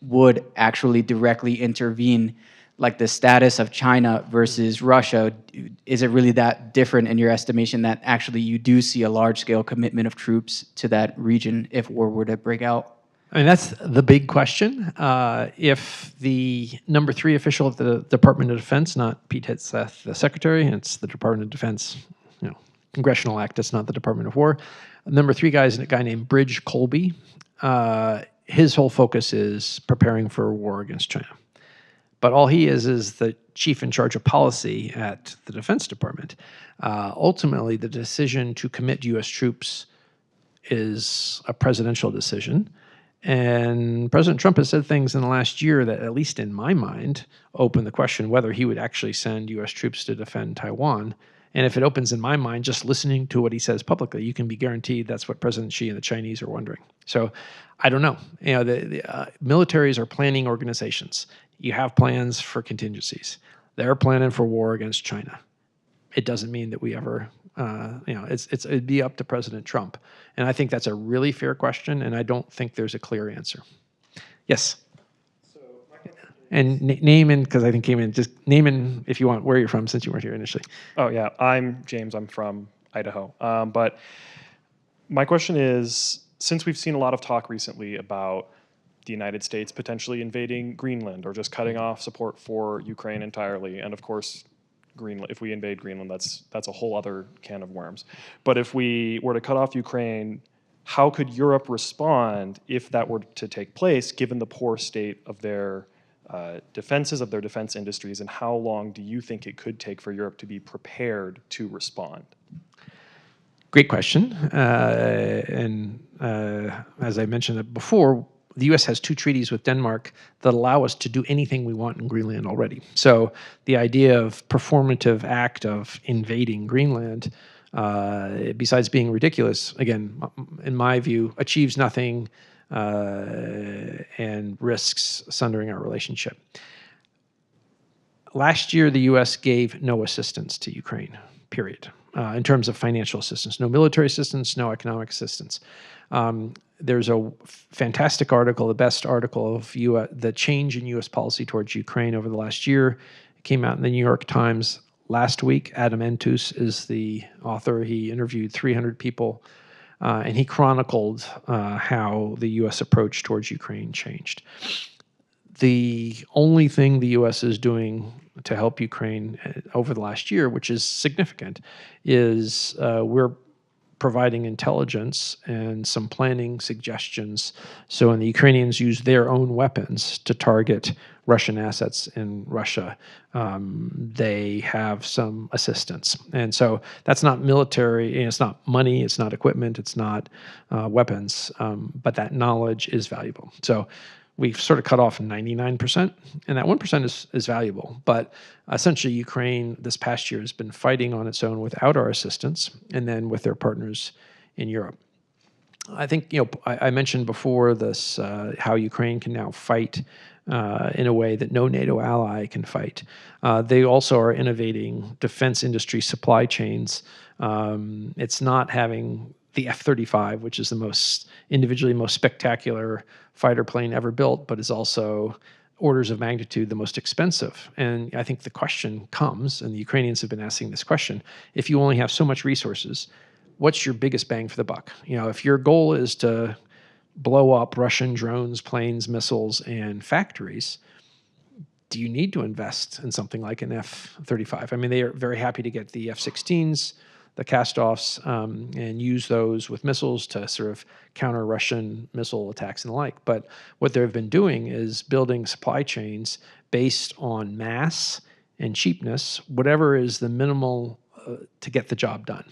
would actually directly intervene, like the status of China versus Russia? Is it really that different in your estimation that actually you do see a large-scale commitment of troops to that region if war were to break out? I mean, that's the big question. If the number 3 official at the Department of Defense, not Pete Hegseth, the secretary, it's the Department of Defense, congressional act, it's not the Department of War. Number 3 guy is a guy named Bridge Colby. His whole focus is preparing for a war against China. But all he is the chief in charge of policy at the Defense Department. Ultimately, the decision to commit U.S. troops is a presidential decision. And President Trump has said things in the last year that, at least in my mind, open the question whether he would actually send U.S. troops to defend Taiwan. And if it opens in my mind, just listening to what he says publicly, you can be guaranteed that's what President Xi and the Chinese are wondering. So I don't know. The militaries are planning organizations. You have plans for contingencies. They're planning for war against China. It doesn't mean that we ever, it'd be up to President Trump. And I think that's a really fair question, and I don't think there's a clear answer. Yes. And name in, because I think came in, just name in if you want where you're from since you weren't here initially. Oh, yeah. I'm James. I'm from Idaho. But my question is, since we've seen a lot of talk recently about the United States potentially invading Greenland or just cutting off support for Ukraine entirely, and of course, Greenland, if we invade Greenland, that's a whole other can of worms. But if we were to cut off Ukraine, how could Europe respond if that were to take place, given the poor state of their defenses, of their defense industries, and how long do you think it could take for Europe to be prepared to respond? Great question. As I mentioned before, the U.S. has 2 treaties with Denmark that allow us to do anything we want in Greenland already. So the idea of performative act of invading Greenland, besides being ridiculous, again, in my view, achieves nothing and risks sundering our relationship. Last year, the U.S. gave no assistance to Ukraine, period, in terms of financial assistance. No military assistance, no economic assistance. There's a fantastic article, the best article of the change in U.S. policy towards Ukraine over the last year. It came out in the New York Times last week. Adam Entus is the author. He interviewed 300 people, and he chronicled how the U.S. approach towards Ukraine changed. The only thing the U.S. is doing to help Ukraine over the last year, which is significant, is we're providing intelligence and some planning suggestions. So when the Ukrainians use their own weapons to target Russian assets in Russia, they have some assistance. And so that's not military, it's not money, it's not equipment, it's not weapons, but that knowledge is valuable. So we've sort of cut off 99%, and that 1% is valuable. But essentially, Ukraine this past year has been fighting on its own without our assistance, and then with their partners in Europe. I think I mentioned before this how Ukraine can now fight in a way that no NATO ally can fight. They also are innovating defense industry supply chains. It's not having the F-35, which is the most individually most spectacular fighter plane ever built, but is also orders of magnitude the most expensive. And I think the question comes, and the Ukrainians have been asking this question, if you only have so much resources, what's your biggest bang for the buck? If your goal is to blow up Russian drones, planes, missiles, and factories, do you need to invest in something like an F-35? I mean, they are very happy to get the F-16s, the cast-offs, and use those with missiles to sort of counter Russian missile attacks and the like. But what they've been doing is building supply chains based on mass and cheapness, whatever is the minimal to get the job done.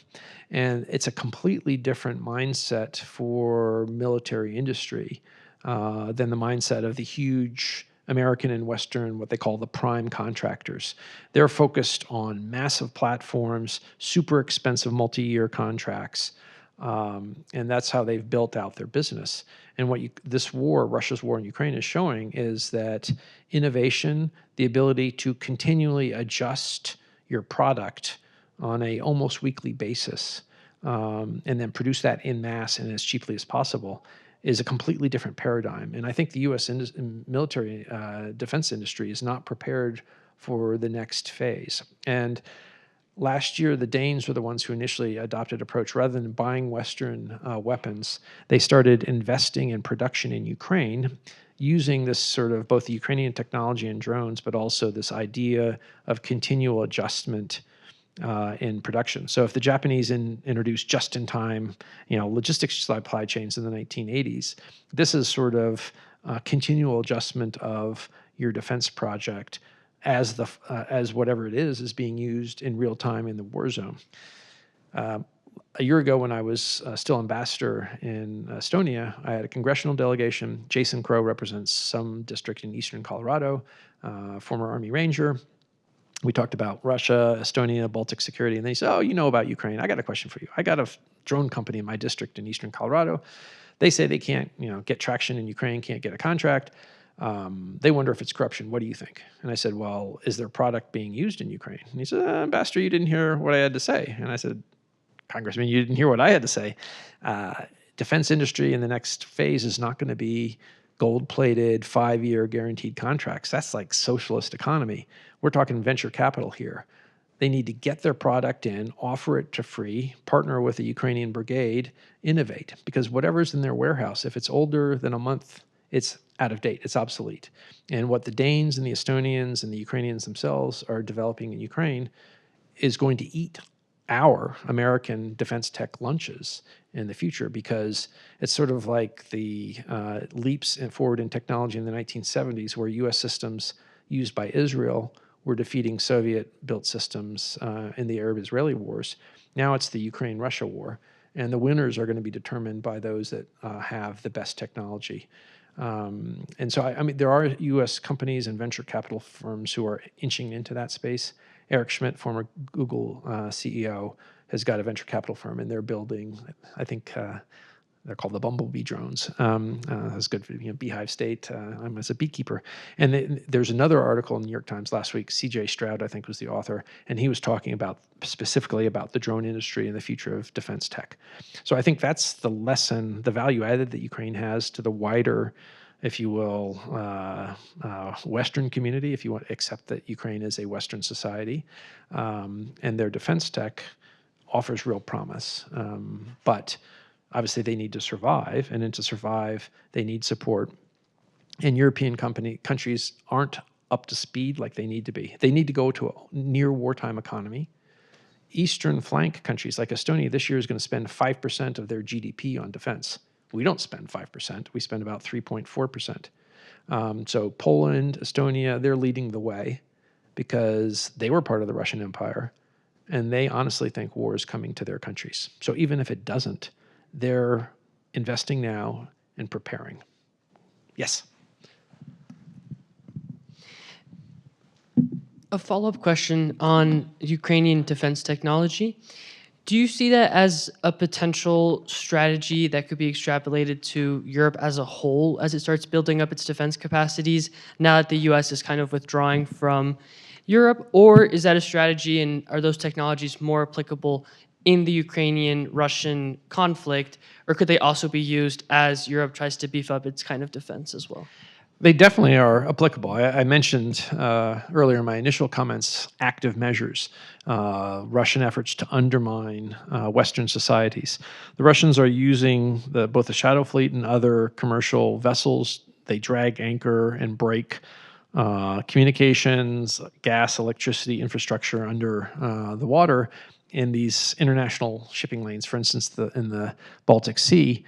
And it's a completely different mindset for military industry than the mindset of the huge American and Western, what they call the prime contractors. They're focused on massive platforms, super expensive multi-year contracts, and that's how they've built out their business. And what this war, Russia's war in Ukraine, is showing is that innovation, the ability to continually adjust your product on a almost weekly basis, and then produce that in mass and as cheaply as possible, is a completely different paradigm. And I think the U.S. military defense industry is not prepared for the next phase. And last year, the Danes were the ones who initially adopted approach. Rather than buying Western weapons, they started investing in production in Ukraine, using this sort of both the Ukrainian technology and drones, but also this idea of continual adjustment in production. So if the Japanese introduced just-in-time, logistics supply chains in the 1980s, this is sort of continual adjustment of your defense project as whatever it is being used in real time in the war zone. A year ago, when I was still ambassador in Estonia, I had a congressional delegation. Jason Crow represents some district in eastern Colorado, former Army Ranger. we talked about Russia, Estonia, Baltic security, and they said, oh, you know about Ukraine. I got a question for you. I got a drone company in my district in eastern Colorado. They say they can't, get traction in Ukraine, can't get a contract. They wonder if it's corruption. What do you think? And I said, well, is their product being used in Ukraine? And he said, Ambassador, you didn't hear what I had to say. And I said, Congressman, you didn't hear what I had to say. Defense industry in the next phase is not going to be gold-plated, 5-year guaranteed contracts. That's like socialist economy. We're talking venture capital here. They need to get their product in, offer it to free, partner with a Ukrainian brigade, innovate. Because whatever's in their warehouse, if it's older than a month, it's out of date, it's obsolete. And what the Danes and the Estonians and the Ukrainians themselves are developing in Ukraine is going to eat our American defense tech lunches in the future, because it's sort of like the leaps forward in technology in the 1970s, where U.S. systems used by Israel were defeating Soviet-built systems in the Arab-Israeli wars. Now it's the Ukraine-Russia war, and the winners are going to be determined by those that have the best technology. And so, I mean, there are U.S. companies and venture capital firms who are inching into that space. Eric Schmidt, former Google CEO, has got a venture capital firm, and they're building, I think they're called the Bumblebee drones. That's good for Beehive State. I'm as a beekeeper. And there's another article in the New York Times last week. C.J. Stroud, I think, was the author, and he was talking about specifically about the drone industry and the future of defense tech. So I think that's the lesson, the value added that Ukraine has to the wider, if you will, Western community, if you want to accept that Ukraine is a Western society. And their defense tech offers real promise. But obviously they need to survive, and then to survive, they need support. And European countries aren't up to speed like they need to be. They need to go to a near wartime economy. Eastern flank countries like Estonia this year is going to spend 5% of their GDP on defense. We don't spend 5%. We spend about 3.4%. So Poland, Estonia, they're leading the way because they were part of the Russian Empire, and they honestly think war is coming to their countries. So even if it doesn't, they're investing now and preparing. Yes? A follow-up question on Ukrainian defense technology. Do you see that as a potential strategy that could be extrapolated to Europe as a whole as it starts building up its defense capacities now that the US is kind of withdrawing from Europe? Or is that a strategy, and are those technologies more applicable in the Ukrainian-Russian conflict, or could they also be used as Europe tries to beef up its kind of defense as well? They definitely are applicable. I mentioned earlier in my initial comments active measures, Russian efforts to undermine Western societies. The Russians are using both the Shadow Fleet and other commercial vessels. They drag anchor and break communications, gas, electricity infrastructure under the water in these international shipping lanes, for instance, in the Baltic Sea,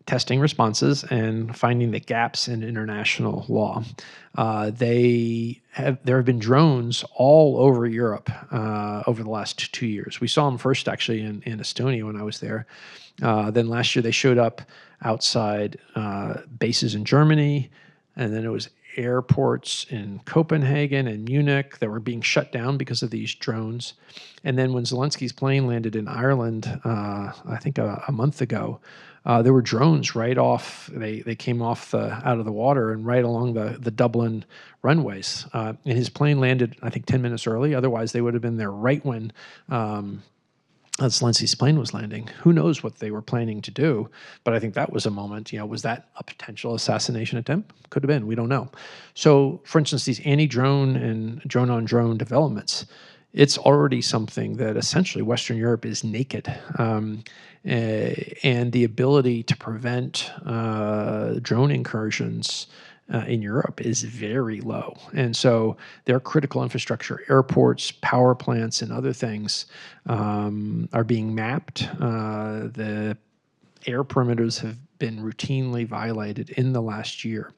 testing responses and finding the gaps in international law. There have been drones all over Europe over the last 2 years. We saw them first actually in Estonia when I was there. Then last year they showed up outside bases in Germany, and then it was airports in Copenhagen and Munich that were being shut down because of these drones. And then when Zelensky's plane landed in Ireland, I think a month ago, there were drones right off. They came off out of the water and right along the Dublin runways. And his plane landed, I think, 10 minutes early. Otherwise, they would have been there right when Zelensky's plane was landing. Who knows what they were planning to do? But I think that was a moment. Was that a potential assassination attempt? Could have been. We don't know. So, for instance, these anti-drone and drone-on-drone developments, it's already something that essentially Western Europe is naked. And the ability to prevent drone incursions in Europe is very low. And so their critical infrastructure, airports, power plants, and other things are being mapped. The air perimeters have been routinely violated in the last year.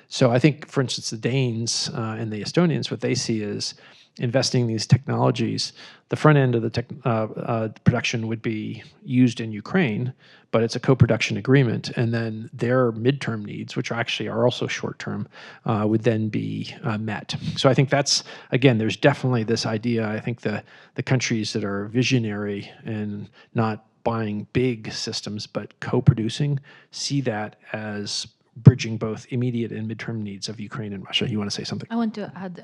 So I think, for instance, the Danes and the Estonians, what they see is investing in these technologies, the front end of the production would be used in Ukraine, but it's a co-production agreement, and then their midterm needs, which actually are also short-term, would then be met. So I think that's, again, there's definitely this idea. I think the countries that are visionary and not buying big systems but co-producing see that as bridging both immediate and midterm needs of Ukraine and Russia. You want to say something? I want to add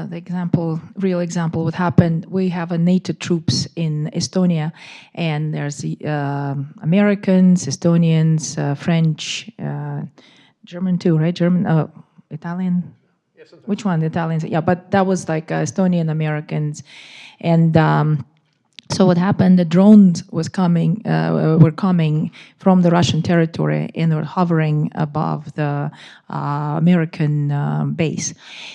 the example, real example, what happened. We have a NATO troops in Estonia, and there's Americans, Estonians, French, German too, right? German, Italian? Which one? The Italians? Yeah, but that was like Estonian Americans. And so what happened, the drones were coming from the Russian territory and were hovering above the American base.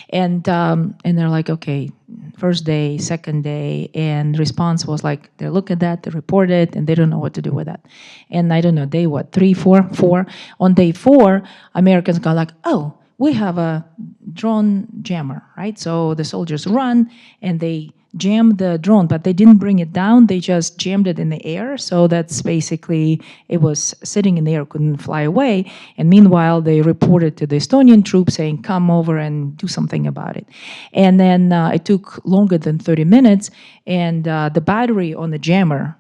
And they're like, okay, first day, second day, and response was like, they look at that, they report it, and they don't know what to do with that. And I don't know, day what, 3, 4? On day 4, Americans got like, oh, we have a drone jammer, right? So the soldiers run and they jammed the drone, but they didn't bring it down. They just jammed it in the air. So that's basically, it was sitting in the air, couldn't fly away. And meanwhile, they reported to the Estonian troops saying, come over and do something about it. And then it took longer than 30 minutes, and the battery on the jammer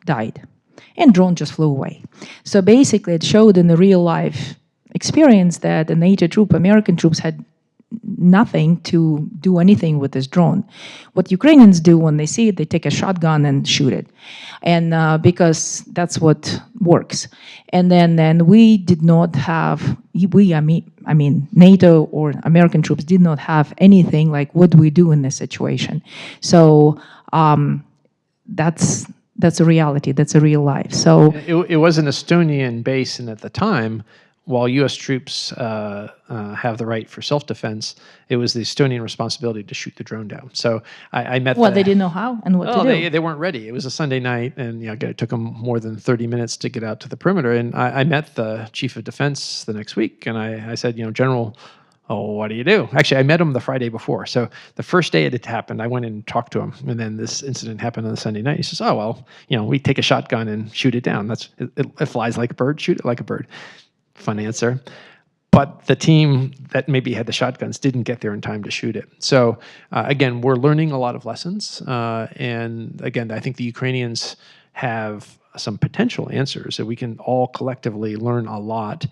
died. And drone just flew away. So basically, it showed in the real life experience that the NATO troop, American troops, had nothing to do anything with this drone. What Ukrainians do when they see it, they take a shotgun and shoot it, and because that's what works. And then we did not have, I mean, NATO or American troops did not have anything like what we do in this situation. So that's a reality. That's a real life. So it was an Estonian base, and at the time, while U.S. troops have the right for self-defense, it was the Estonian responsibility to shoot the drone down. So I met. Well, they didn't know how and what to do. They weren't ready. It was a Sunday night, and it took them more than 30 minutes to get out to the perimeter. And I met the chief of defense the next week, and I said, General, oh, what do you do? Actually, I met him the Friday before. So the first day it had happened, I went in and talked to him, and then this incident happened on the Sunday night. He says, oh, well, we take a shotgun and shoot it down. It flies like a bird, shoot it like a bird. Fun answer. But the team that maybe had the shotguns didn't get there in time to shoot it. So again, we're learning a lot of lessons. And again, I think the Ukrainians have some potential answers that we can all collectively learn a lot.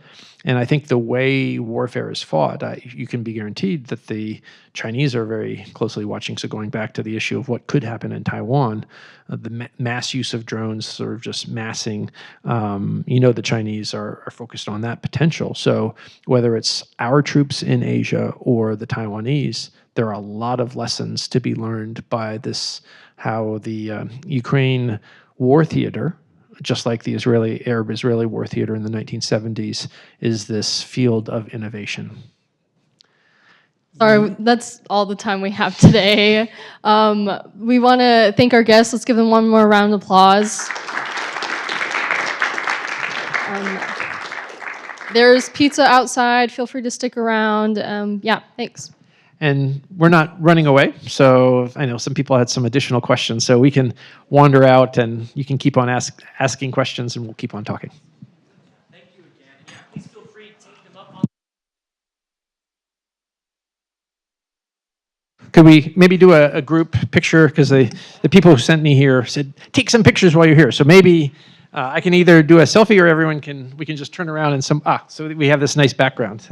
And I think the way warfare is fought, you can be guaranteed that the Chinese are very closely watching. So going back to the issue of what could happen in Taiwan, the mass use of drones, sort of just massing, the Chinese are focused on that potential. So whether it's our troops in Asia or the Taiwanese, there are a lot of lessons to be learned by this, how the Ukraine war theater, just like the Arab-Israeli war theater in the 1970s, is this field of innovation. Sorry, that's all the time we have today. We want to thank our guests. Let's give them one more round of applause. There's pizza outside. Feel free to stick around. Yeah, thanks. And we're not running away, so I know some people had some additional questions, so we can wander out and you can keep on asking questions and we'll keep on talking. Thank you again. Yeah, please feel free to take them up on. Could we maybe do a group picture? Because the people who sent me here said, take some pictures while you're here. So maybe I can either do a selfie or we can just turn around and so we have this nice background.